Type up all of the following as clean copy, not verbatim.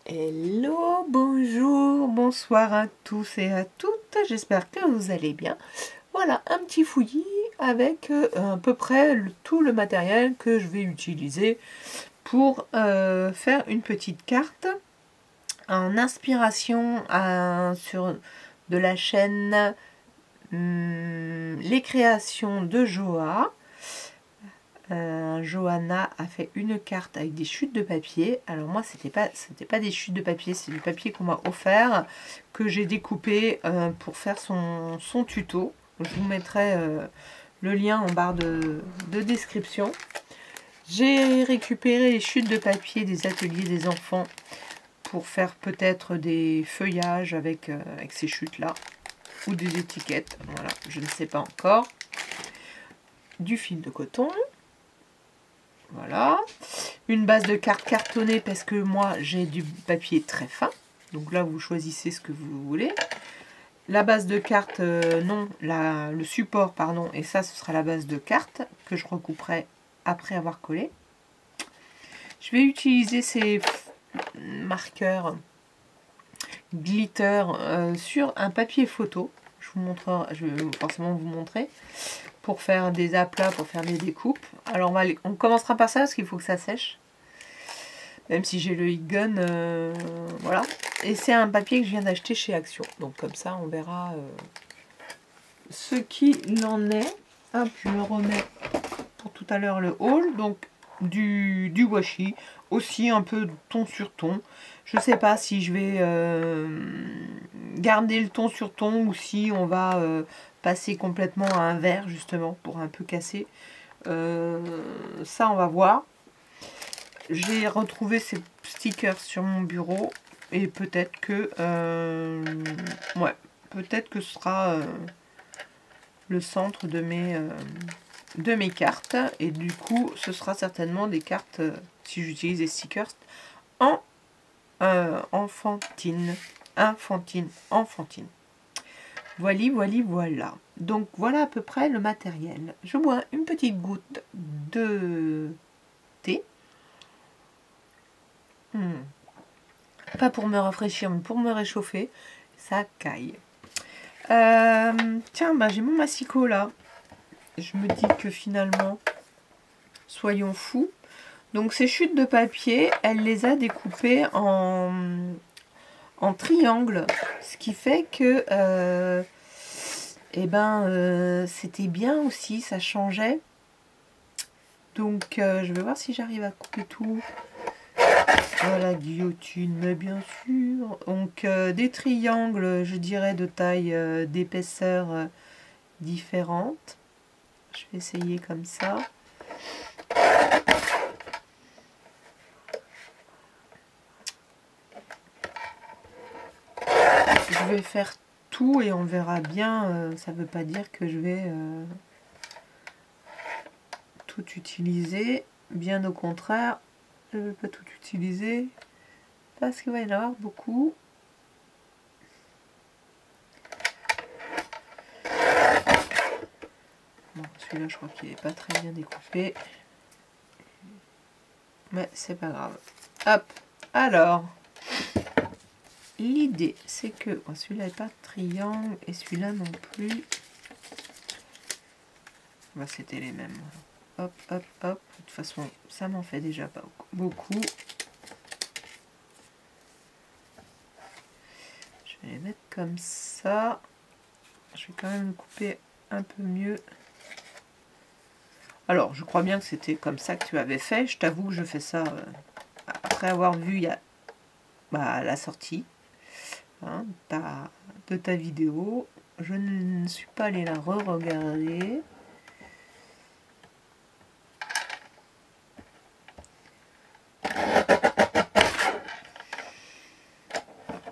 Hello, bonjour, bonsoir à tous et à toutes, j'espère que vous allez bien. Voilà, un petit fouillis avec à peu près tout le matériel que je vais utiliser pour faire une petite carte en inspiration sur de la chaîne Les Créations de Joa. Johanna a fait une carte avec des chutes de papier. Alors moi, c'était pas des chutes de papier, c'est du papier qu'on m'a offert, que j'ai découpé pour faire son tuto. Je vous mettrai le lien en barre de description. J'ai récupéré les chutes de papier des ateliers des enfants pour faire peut-être des feuillages avec ces chutes-là, ou des étiquettes, voilà, je ne sais pas encore. Du fil de coton. Voilà, une base de carte cartonnée parce que moi j'ai du papier très fin, donc là vous choisissez ce que vous voulez. La base de carte, le support pardon, et ça ce sera la base de carte que je recouperai après avoir collé. Je vais utiliser ces marqueurs glitter sur un papier photo. Je vais forcément vous montrer. Pour faire des aplats, pour faire des découpes. Alors on commencera par ça parce qu'il faut que ça sèche. Même si j'ai le heat gun, voilà. Et c'est un papier que je viens d'acheter chez Action. Donc comme ça, on verra ce qu'il en est. Hop, je me remets pour tout à l'heure le haul. Donc du washi, aussi un peu ton sur ton. Je sais pas si je vais garder le ton sur ton ou si on va passer complètement à un vert justement pour un peu casser. Ça on va voir. J'ai retrouvé ces stickers sur mon bureau et peut-être que peut-être que ce sera le centre de mes cartes, et du coup ce sera certainement des cartes si j'utilise des stickers en enfantine. Voilà. Donc voilà à peu près le matériel. Je bois une petite goutte de thé. Pas pour me rafraîchir, mais pour me réchauffer. Ça caille. Tiens, j'ai mon massicot là. Je me dis que finalement, soyons fous. Donc ces chutes de papier, elle les a découpées en triangle, ce qui fait que c'était bien aussi, ça changeait. Donc je vais voir si j'arrive à couper tout. Voilà, guillotine, mais bien sûr. Donc des triangles, je dirais de taille, d'épaisseur différentes. Je vais essayer comme ça. Je vais faire tout et on verra bien. Ça ne veut pas dire que je vais tout utiliser. Bien au contraire, je ne vais pas tout utiliser parce qu'il va y en avoir beaucoup. Bon, celui-là, je crois qu'il n'est pas très bien découpé. Mais c'est pas grave. Hop, alors, l'idée, c'est que celui-là n'est pas triangle et celui-là non plus. C'était les mêmes. Hop, hop, hop. De toute façon, ça m'en fait déjà pas beaucoup. Je vais les mettre comme ça. Je vais quand même le couper un peu mieux. Alors, je crois bien que c'était comme ça que tu avais fait. Je t'avoue que je fais ça après avoir vu la sortie de ta vidéo. Je ne suis pas allée la re-regarder.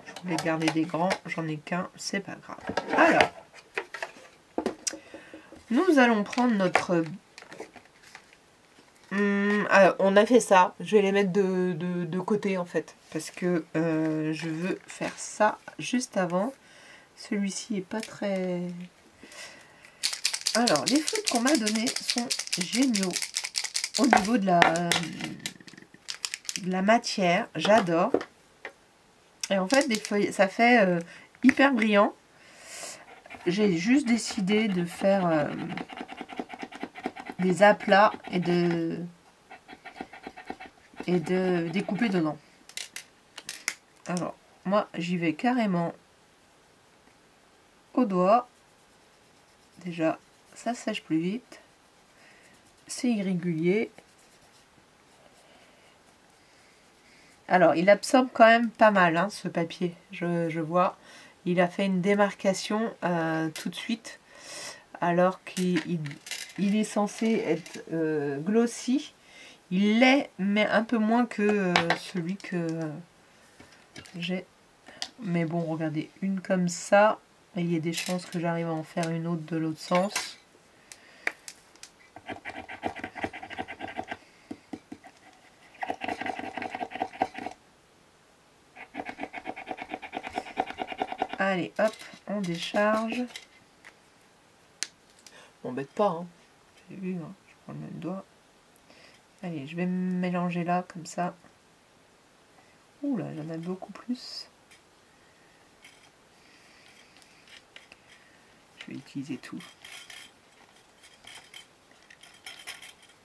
Je voulais garder des grands, j'en ai qu'un, c'est pas grave. Alors, nous allons prendre notre... on a fait ça, je vais les mettre de côté en fait, parce que je veux faire ça juste avant. Celui-ci est pas très... Alors, les feutres qu'on m'a donnés sont géniaux au niveau de la matière, j'adore. Et en fait, des feuilles, ça fait hyper brillant. J'ai juste décidé de faire des aplats et de découper dedans. Alors, moi, j'y vais carrément au doigt. Déjà, ça sèche plus vite. C'est irrégulier. Alors, il absorbe quand même pas mal, hein, ce papier. Je vois. Il a fait une démarcation tout de suite. Alors qu'il est censé être glossy. Il l'est, mais un peu moins que celui que j'ai. Mais bon, regardez, une comme ça. Et il y a des chances que j'arrive à en faire une autre de l'autre sens. Allez, hop, on décharge. M'embête pas, hein. J'ai vu, hein. Je prends le même doigt. Allez, je vais me mélanger là, comme ça. Ouh là, j'en ai beaucoup plus. Je vais utiliser tout.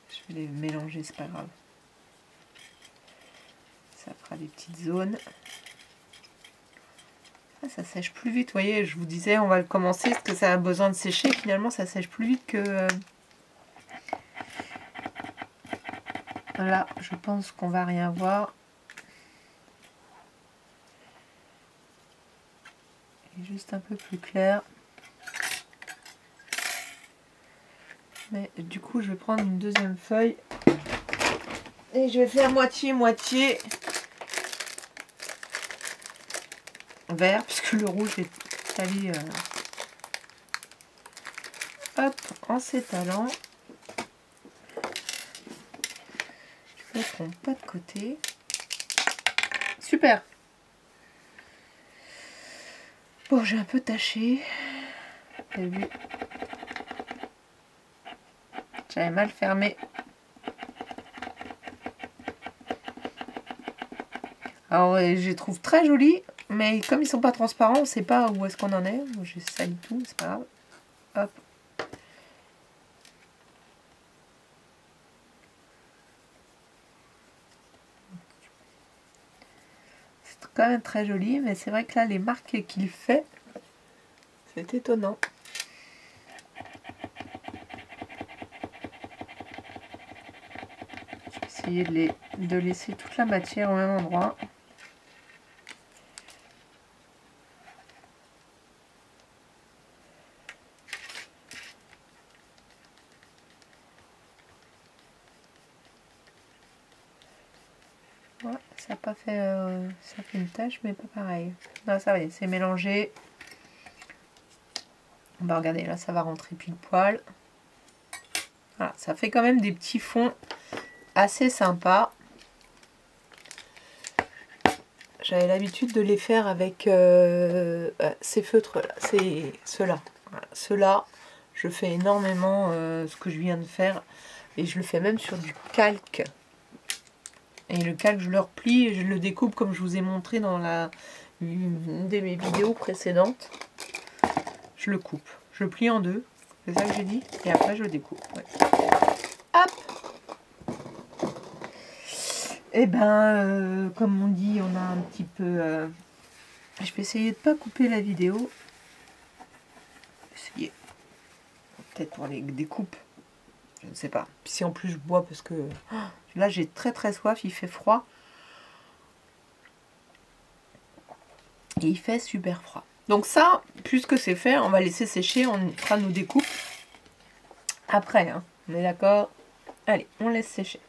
Je vais les mélanger, c'est pas grave. Ça fera des petites zones. Ah, ça sèche plus vite, vous voyez, je vous disais, on va le commencer parce que ça a besoin de sécher. Finalement, ça sèche plus vite que... Là, je pense qu'on va rien voir. Il est juste un peu plus clair. Mais du coup, je vais prendre une deuxième feuille. Et je vais faire moitié-moitié vert, puisque le rouge est sali. Hop, en s'étalant. Je vais prendre pas de côté. Super. Bon, j'ai un peu taché. Vous avez vu? J'avais mal fermé. Alors, je les trouve très jolis, mais comme ils sont pas transparents, on ne sait pas où est-ce qu'on en est. J'ai sali tout, c'est pas grave. Hop. C'est quand même très joli, mais c'est vrai que là, les marques qu'il fait, c'est étonnant. Je vais essayer de laisser toute la matière au même endroit. Ouais, ça n'a pas fait, ça fait une tache, mais pas pareil. Non, ça va, c'est mélangé. Bah regardez, là ça va rentrer pile poil. Voilà, ça fait quand même des petits fonds assez sympas. J'avais l'habitude de les faire avec ces feutres là, c'est ceux-là. Voilà, ceux-là, je fais énormément ce que je viens de faire. Et je le fais même sur du calque. Et le calque, je le replie et je le découpe comme je vous ai montré dans une de mes vidéos précédentes. Je le coupe. Je le plie en deux. C'est ça que j'ai dit. Et après, je le découpe. Ouais. Hop! Et ben, comme on dit, on a un petit peu... Je vais essayer de ne pas couper la vidéo. Essayer. Peut-être pour les découpes. Je ne sais pas. Puis si en plus je bois parce que... Là, j'ai très très soif. Il fait froid. Et il fait super froid. Donc ça, puisque c'est fait, on va laisser sécher. On fera nos découpes après. Hein. On est d'accord? Allez, on laisse sécher.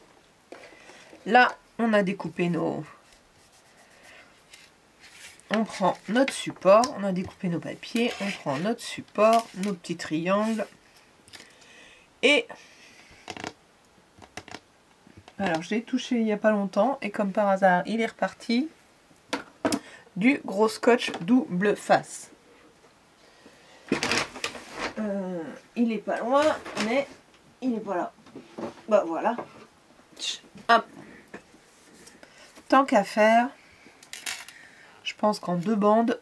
Là, on a découpé nos... On prend notre support. On a découpé nos papiers. On prend notre support, nos petits triangles. Et... Alors, je l'ai touché il n'y a pas longtemps. Et comme par hasard, il est reparti. Du gros scotch double face. Il est pas loin, mais il est pas là. Bah voilà. Hop. Tant qu'à faire, je pense qu'en deux bandes,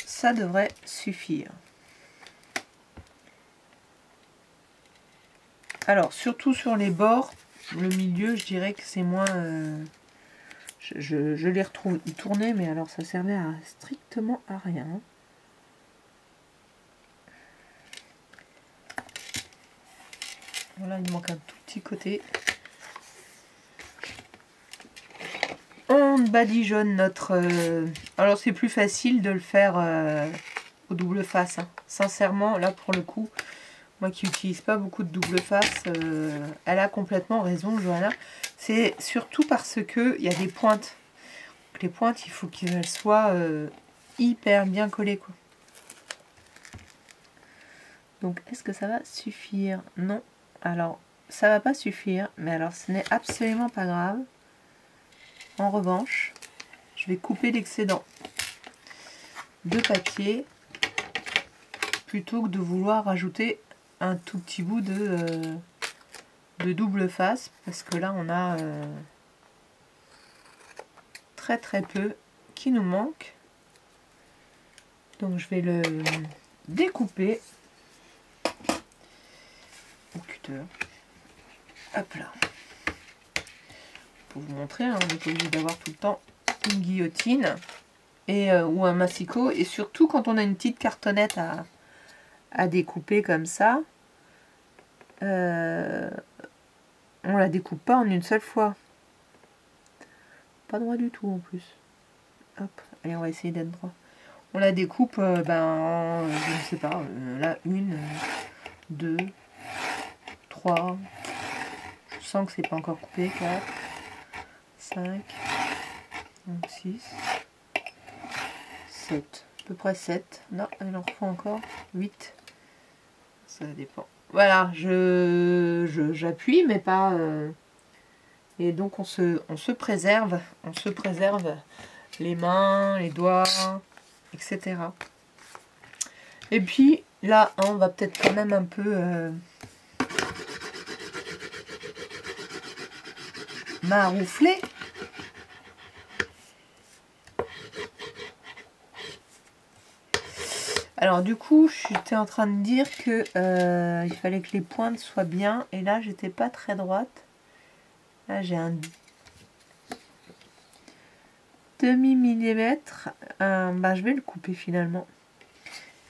ça devrait suffire. Alors, surtout sur les bords, le milieu, je dirais que c'est moins... je l'ai retrouvé tourné, mais alors ça servait à strictement à rien. Voilà, il manque un tout petit côté. On badigeonne notre... Alors, c'est plus facile de le faire au double face. Hein. Sincèrement, là, pour le coup... Moi qui n'utilise pas beaucoup de double face, elle a complètement raison, Johanna. C'est surtout parce que il y a des pointes. Les pointes, il faut qu'elles soient hyper bien collées, quoi. Donc, est-ce que ça va suffire? Non. Alors, ça va pas suffire, mais alors ce n'est absolument pas grave. En revanche, je vais couper l'excédent de papier plutôt que de vouloir rajouter un tout petit bout de double face, parce que là on a très peu qui nous manque. Donc je vais le découper au cutter. Hop là. Pour vous montrer, hein, on n'est pas obligé d'avoir tout le temps une guillotine et, ou un massicot, et surtout quand on a une petite cartonnette à découper comme ça, on la découpe pas en une seule fois. Pas droit du tout en plus. Hop, allez, on va essayer d'être droit. On la découpe, en, je ne sais pas, là, 1, 2, 3. Je sens que c'est pas encore coupé. 4, 5, 6, 7. À peu près 7. Non, il en faut encore 8. Ça dépend. Voilà, j'appuie, mais pas... Et donc on se préserve les mains, les doigts, etc. Et puis là, hein, on va peut-être quand même un peu maroufler. Alors du coup, j'étais en train de dire que il fallait que les pointes soient bien, et là j'étais pas très droite. Là j'ai un demi-millimètre. Je vais le couper finalement.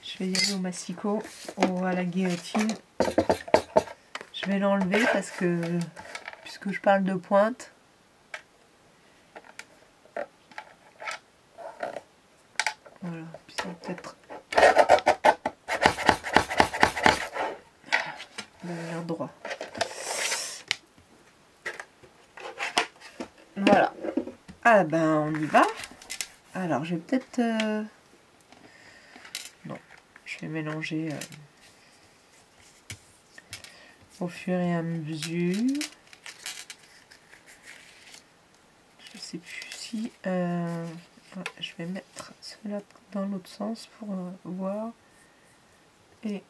Je vais y aller au massicot ou à la guillotine. Je vais l'enlever parce que, puisque je parle de pointe, voilà, puis ça va peut-être l'air droit. Voilà. Ah ben on y va. Alors je vais peut-être non, je vais mélanger au fur et à mesure. Je sais plus si je vais mettre cela dans l'autre sens pour voir, et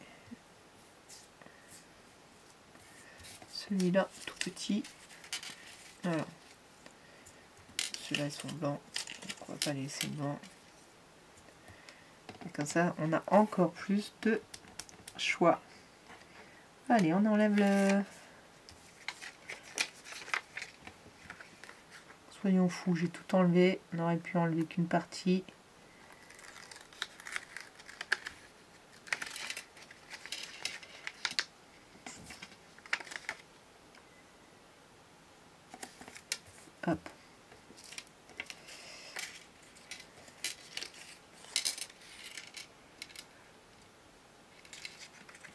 celui-là tout petit. Voilà. Ceux-là ils sont blancs, donc on va pas les laisser blancs. Et comme ça on a encore plus de choix. Allez, on enlève le... Soyons fous, j'ai tout enlevé. On aurait pu enlever qu'une partie. Hop.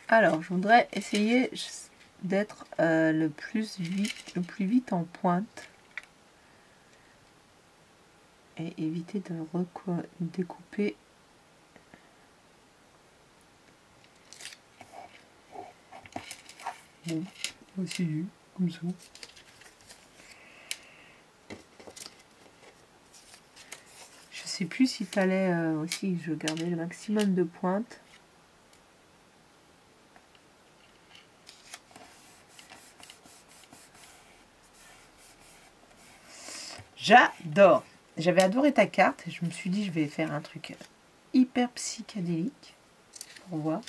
Alors, je voudrais essayer d'être le plus vite en pointe. Et éviter de découper. Bon, aussi comme ça. Je sais plus s'il fallait aussi, je gardais le maximum de pointe. J'adore. J'avais adoré ta carte et je me suis dit je vais faire un truc hyper psychédélique pour voir.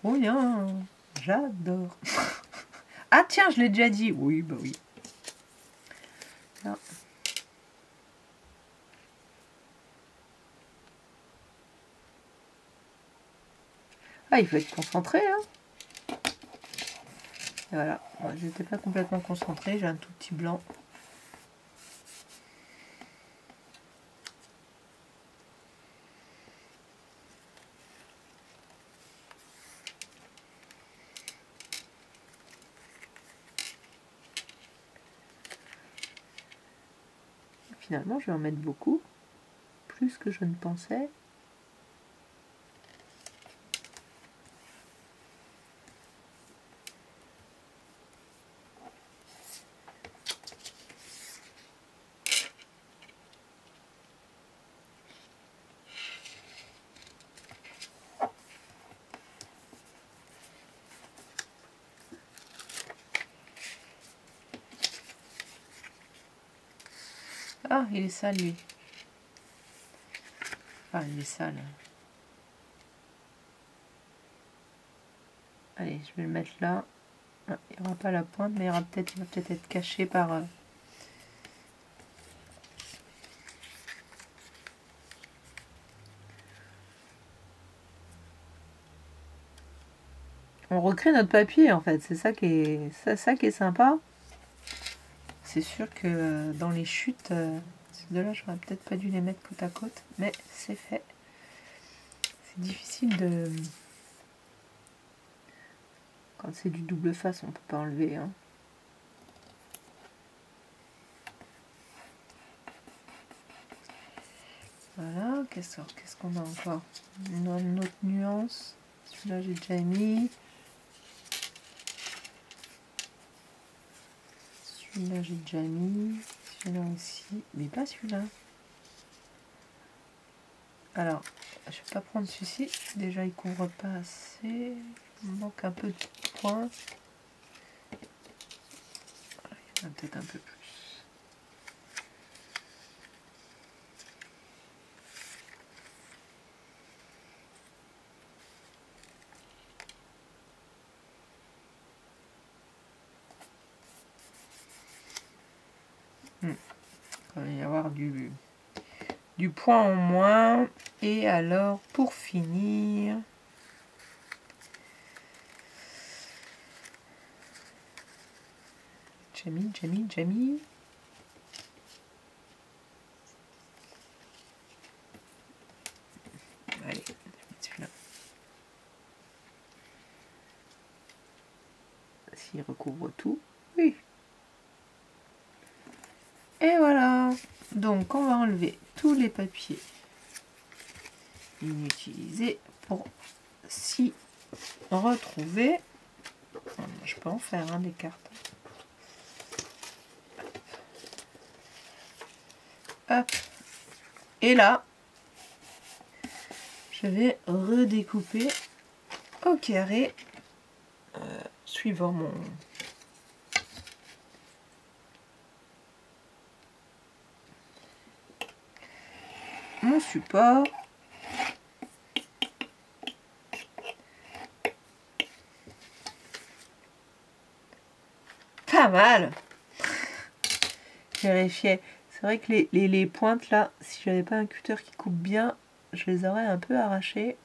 Oh bien, j'adore. Ah tiens, je l'ai déjà dit. Oui, bah oui. Là. Ah, il faut être concentré, hein. Et voilà, je n'étais pas complètement concentrée, j'ai un tout petit blanc. Finalement, je vais en mettre beaucoup, plus que je ne pensais. Ah, il est sale, lui. Ah, il est sale. Allez, je vais le mettre là. Ah, il n'y aura pas la pointe, mais il va peut-être être caché par... On recrée notre papier, en fait. C'est ça qui est sympa. C'est sûr que dans les chutes, ces deux-là, j'aurais peut-être pas dû les mettre côte à côte, mais c'est fait. C'est difficile de... Quand c'est du double face, on peut pas enlever, hein. Voilà, qu'est-ce qu'on a encore? Une autre nuance. Celui-là, j'ai déjà mis. Celui-là, j'ai déjà mis. Celui-là aussi, mais pas celui-là. Alors, je vais pas prendre celui-ci. Déjà, il couvre pas assez. Il manque un peu de points. Il y en a peut-être un peu plus. Il va y avoir du point en moins. Et alors, pour finir... Jamie. Allez, celui-là. S'il recouvre tout, oui. Et voilà. Donc, on va enlever tous les papiers inutilisés pour s'y retrouver. Je peux en faire des cartes. Hop. Et là, je vais redécouper au carré suivant mon support. Pas mal. Vérifier. C'est vrai que les pointes là, si j'avais pas un cutter qui coupe bien, je les aurais un peu arrachées.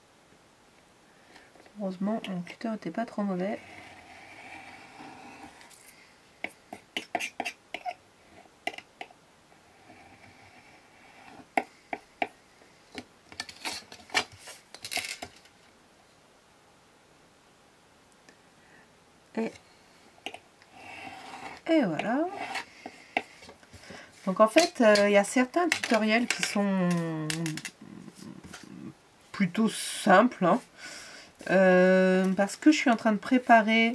Heureusement, mon cutter n'était pas trop mauvais. Et voilà. Donc en fait, il y a certains tutoriels qui sont plutôt simples, hein, parce que je suis en train de préparer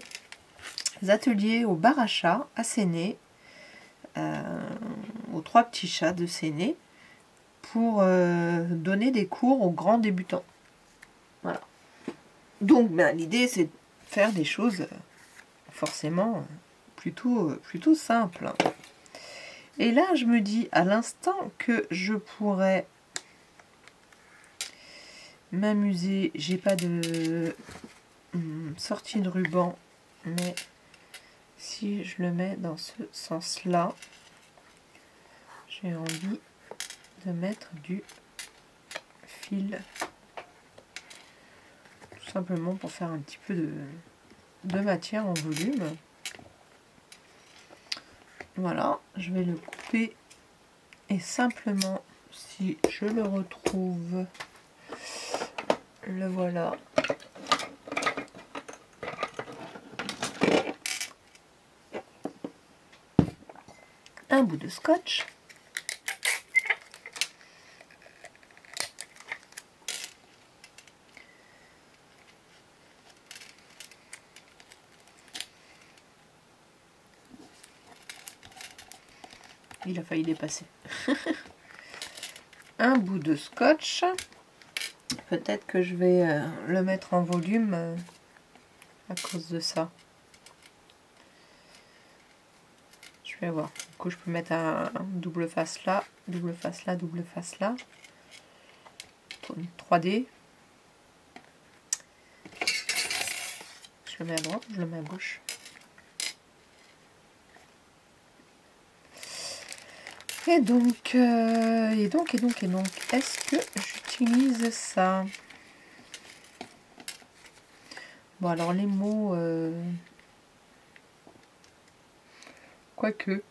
des ateliers au bar à chat à Séné, aux 3 petits chats de Séné. pour donner des cours aux grands débutants. Voilà. Donc ben, l'idée c'est de faire des choses forcément plutôt simples. Et là je me dis à l'instant que je pourrais m'amuser. J'ai pas de sortie de ruban, mais si je le mets dans ce sens-là, j'ai envie de mettre du fil, tout simplement pour faire un petit peu de matière en volume. Voilà, je vais le couper et simplement, si je le retrouve, le voilà. Un bout de scotch. Il a failli dépasser. Un bout de scotch. Peut-être que je vais le mettre en volume à cause de ça. Je vais voir. Du coup, je peux mettre un double face là, double face là, double face là. 3D. Je le mets à droite, je le mets à gauche. Et donc, est-ce que j'utilise ça? Bon, alors les mots... Quoique.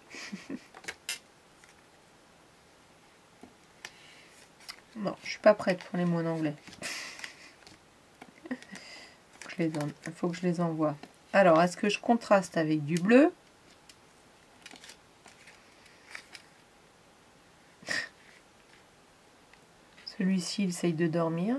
Non, je suis pas prête pour les mots en anglais. Il faut que je les envoie. Alors, est-ce que je contraste avec du bleu? Celui-ci, il essaye de dormir.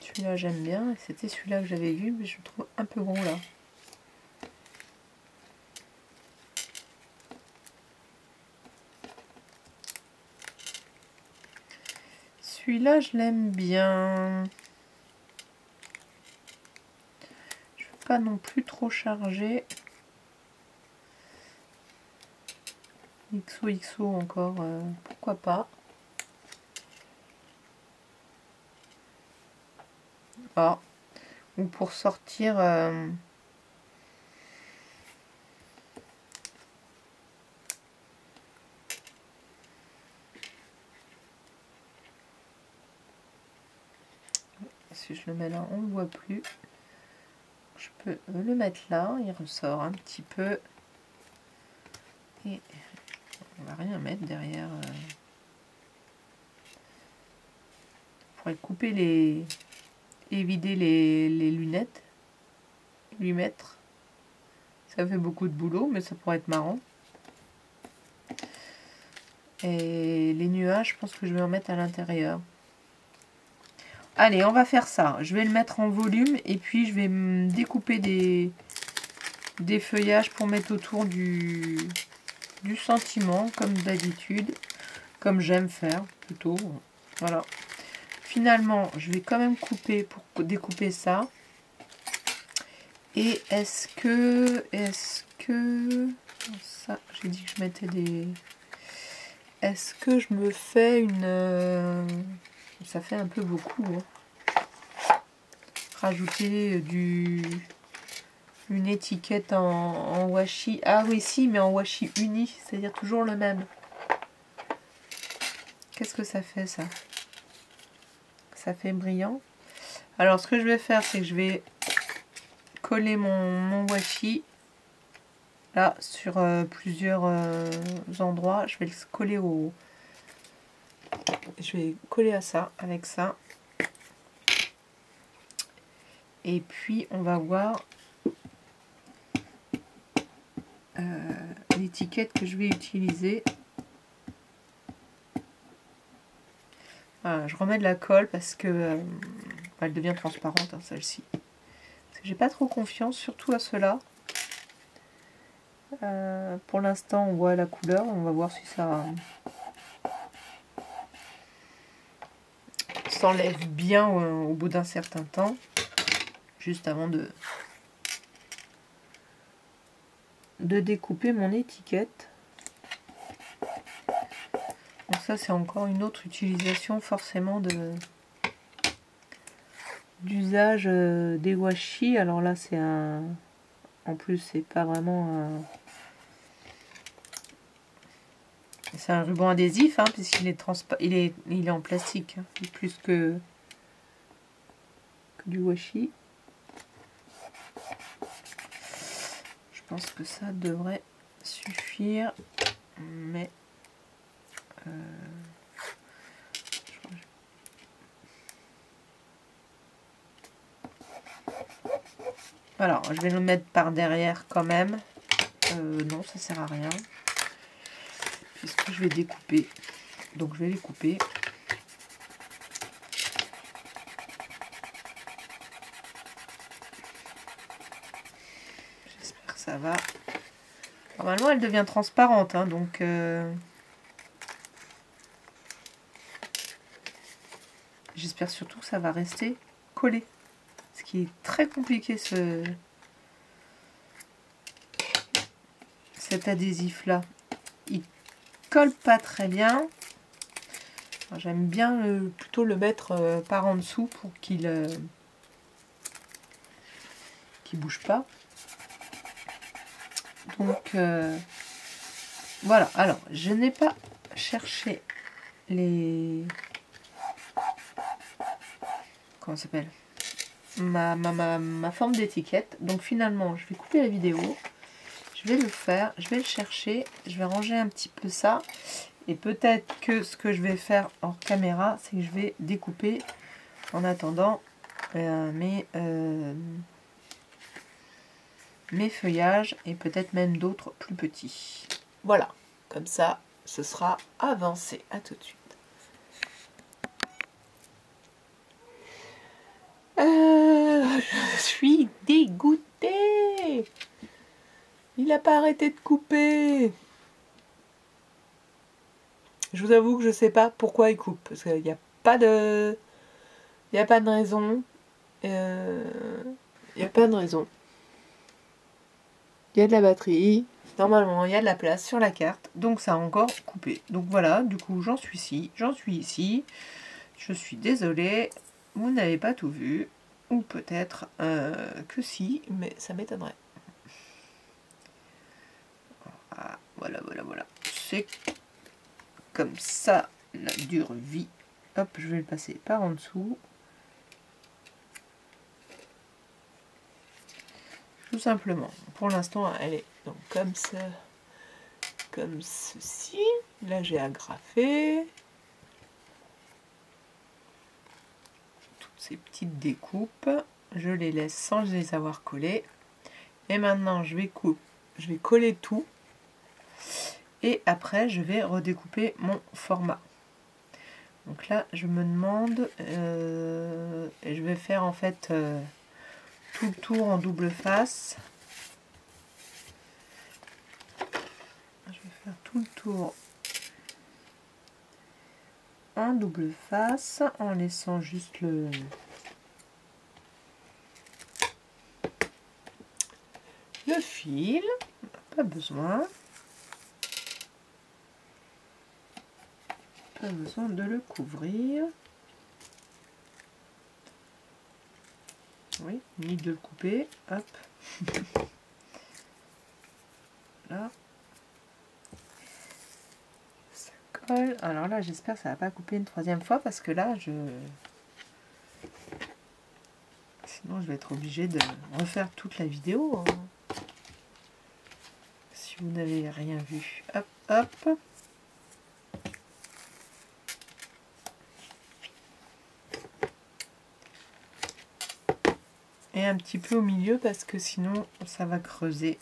Celui-là, j'aime bien. C'était celui-là que j'avais vu, mais je le trouve un peu gros là. Celui-là, je l'aime bien. Je ne veux pas non plus trop charger. XOXO encore, pourquoi pas. Ah. Ou pour sortir... Si je le mets là, on ne le voit plus. Je peux le mettre là, il ressort un petit peu. Et on va rien mettre derrière. On pourrait couper les... et vider les lunettes. Lui mettre. Ça fait beaucoup de boulot, mais ça pourrait être marrant. Et les nuages, je pense que je vais en mettre à l'intérieur. Allez, on va faire ça. Je vais le mettre en volume et puis je vais me découper des feuillages pour mettre autour du sentiment, comme d'habitude. Comme j'aime faire, plutôt. Voilà. Finalement, je vais quand même couper pour découper ça. Et est-ce que ça, j'ai dit que je mettais des... Est-ce que je me fais une... ça fait un peu beaucoup. Hein. Rajouter une étiquette en washi. Ah oui, si, mais en washi uni, c'est-à-dire toujours le même. Qu'est-ce que ça fait, ça? Ça fait brillant. Alors, ce que je vais faire, c'est que je vais coller mon washi là sur plusieurs endroits. Je vais le coller au... Je vais coller à ça, avec ça. Et puis, on va voir l'étiquette que je vais utiliser. Voilà, je remets de la colle parce que elle devient transparente, hein, celle-ci. J'ai pas trop confiance, surtout à ceux-là. Pour l'instant, on voit la couleur. On va voir si ça s'enlève bien au bout d'un certain temps. Juste avant de découper mon étiquette. Donc ça, c'est encore une autre utilisation forcément d'usage des washi. Alors là, c'est un... En plus, c'est pas vraiment un... C'est un ruban adhésif, hein, puisqu'il est il est en plastique, hein, plus que du washi. Je pense que ça devrait suffire, mais alors, je vais le mettre par derrière quand même. Non, ça sert à rien. Puisque je vais découper. Donc, je vais les couper. J'espère que ça va. Normalement, elle devient transparente. Hein, donc, j'espère surtout que ça va rester collé. Ce qui est très compliqué, cet adhésif-là. Il colle pas très bien. J'aime bien plutôt le mettre par en dessous pour qu'il bouge pas. Donc voilà. Alors, je n'ai pas cherché les... Comment ça s'appelle, ma forme d'étiquette. Donc finalement, je vais couper la vidéo. Je vais le faire, je vais le chercher, je vais ranger un petit peu ça. Et peut-être que ce que je vais faire hors caméra, c'est que je vais découper en attendant mes feuillages et peut-être même d'autres plus petits. Voilà, comme ça, ce sera avancé. À tout de suite. Je suis dégoûtée. Il n'a pas arrêté de couper. Je vous avoue que je ne sais pas pourquoi il coupe. Parce qu'il n'y a pas de... Il n'y a pas de raison. Il n'y a pas de raison. Il y a de la batterie. Normalement, il y a de la place sur la carte. Donc ça a encore coupé. Donc voilà, du coup, j'en suis ici. J'en suis ici. Je suis désolée. Vous n'avez pas tout vu. Ou peut-être que si, mais ça m'étonnerait. Ah, voilà. C'est comme ça la dure vie. Hop, je vais le passer par en dessous. Tout simplement. Pour l'instant, elle est donc comme ça, comme ceci. Là, j'ai agrafé toutes ces petites découpes. Je les laisse sans les avoir collées. Et maintenant, je vais coller tout. Et après, je vais redécouper mon format. Donc là, je me demande, et je vais faire en fait tout le tour en double face. Je vais faire tout le tour en double face en laissant juste le fil. Pas besoin. Pas besoin de le couvrir. Oui, ni de le couper. Hop. Là. Ça colle. Alors là, j'espère que ça va pas couper une troisième fois parce que là, sinon, je vais être obligée de refaire toute la vidéo. Hein. Si vous n'avez rien vu. Hop, hop. Et un petit peu au milieu parce que sinon ça va creuser.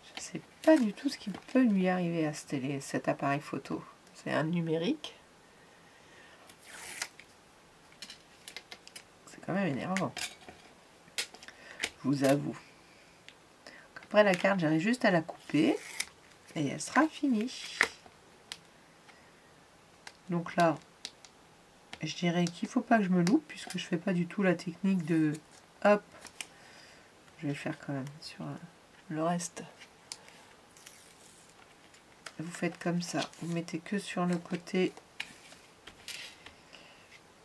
Je sais pas du tout ce qui peut lui arriver à cet appareil photo. C'est un numérique. C'est quand même énervant. Je vous avoue. Après la carte, j'arrive juste à la couper. Et elle sera finie. Donc là, je dirais qu'il ne faut pas que je me loupe, puisque je ne fais pas du tout la technique de... Hop. Je vais le faire quand même sur le reste. Vous faites comme ça. Vous mettez que sur le côté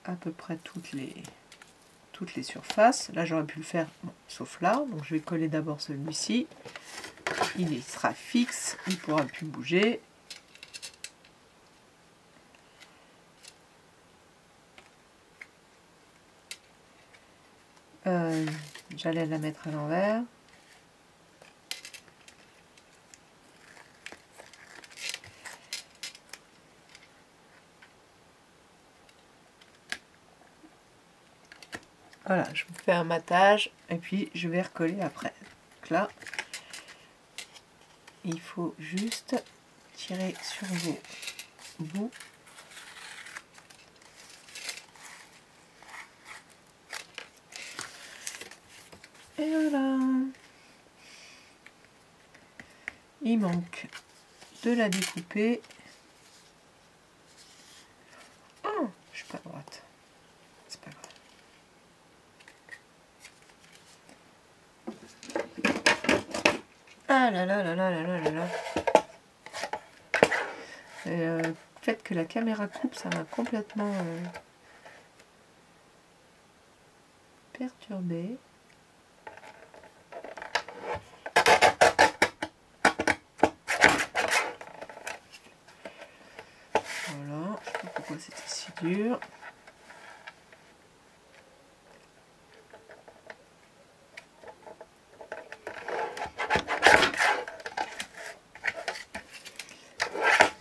à peu près toutes les surfaces. Là, j'aurais pu le faire, bon, sauf là. Donc, je vais coller d'abord celui-ci. Il sera fixe. Il ne pourra plus bouger. J'allais la mettre à l'envers. Voilà, je me fais un matage et puis je vais recoller après. Donc là, il faut juste tirer sur vos bouts. Et voilà. Il manque de la découper. Oh, je suis pas droite. C'est pas grave. Ah là là là là là là là là. Le fait que la caméra coupe, ça m'a complètement perturbée. Voilà, je sais pas pourquoi c'était si dur.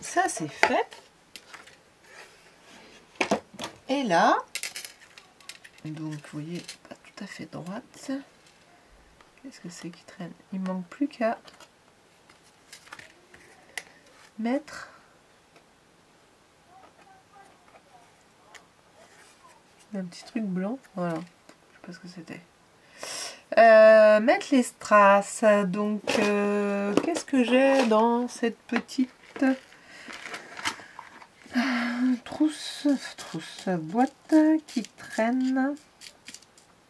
Ça c'est fait. Et là, donc vous voyez, pas tout à fait droite. Qu'est-ce que c'est qui traîne? Il manque plus qu'à mettre un petit truc blanc. Voilà, je sais pas ce que c'était. Mettre les strass. Donc, qu'est-ce que j'ai dans cette petite trousse boîte qui traîne?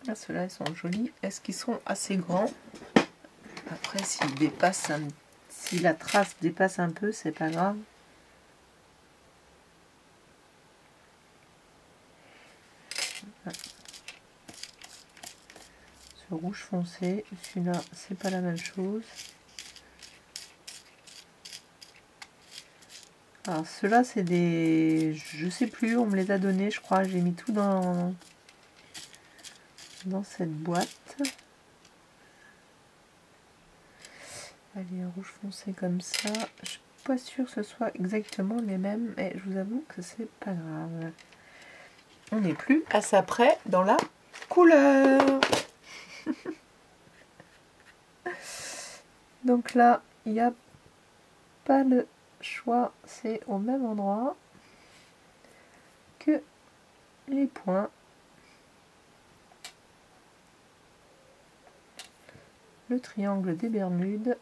Ah, ceux-là, ils sont jolis. Est-ce qu'ils sont assez grands? Après, si la trace dépasse un peu, c'est pas grave. Ce rouge foncé, celui-là, c'est pas la même chose. Alors, ceux-là, c'est des... Je sais plus, on me les a donnés, je crois. J'ai mis tout dans cette boîte. Allez, un rouge foncé comme ça. Je suis pas sûre que ce soit exactement les mêmes, mais je vous avoue que c'est pas grave. On n'est plus à ça près dans la couleur. Donc là, il n'y a pas le choix, c'est au même endroit que les points. Le triangle des Bermudes.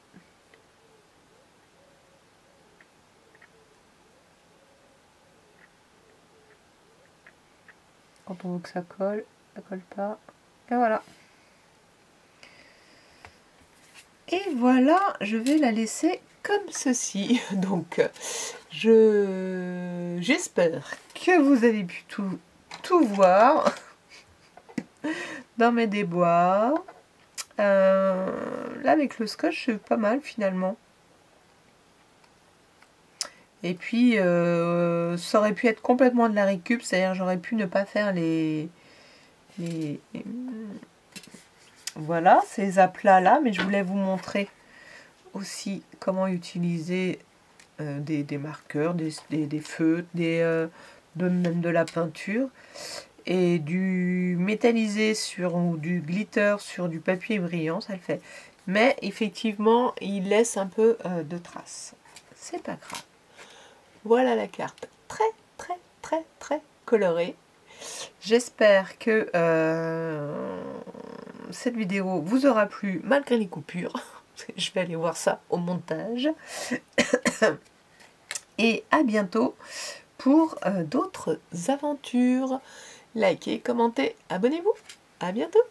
Quand on veut que ça colle pas. Et voilà. Et voilà, je vais la laisser comme ceci. Donc, j'espère que vous avez pu tout voir dans mes déboires. Là, avec le scotch, c'est pas mal finalement. Et puis, ça aurait pu être complètement de la récup, c'est-à-dire j'aurais pu ne pas faire voilà, ces aplats là, mais je voulais vous montrer aussi comment utiliser des marqueurs, des feutres, même de la peinture et du métallisé ou du glitter sur du papier brillant. Ça le fait mais effectivement, il laisse un peu de traces. C'est pas grave. Voilà la carte, très très très très colorée. J'espère que cette vidéo vous aura plu malgré les coupures. Je vais aller voir ça au montage. Et à bientôt pour d'autres aventures. Likez, commentez, abonnez-vous. À bientôt.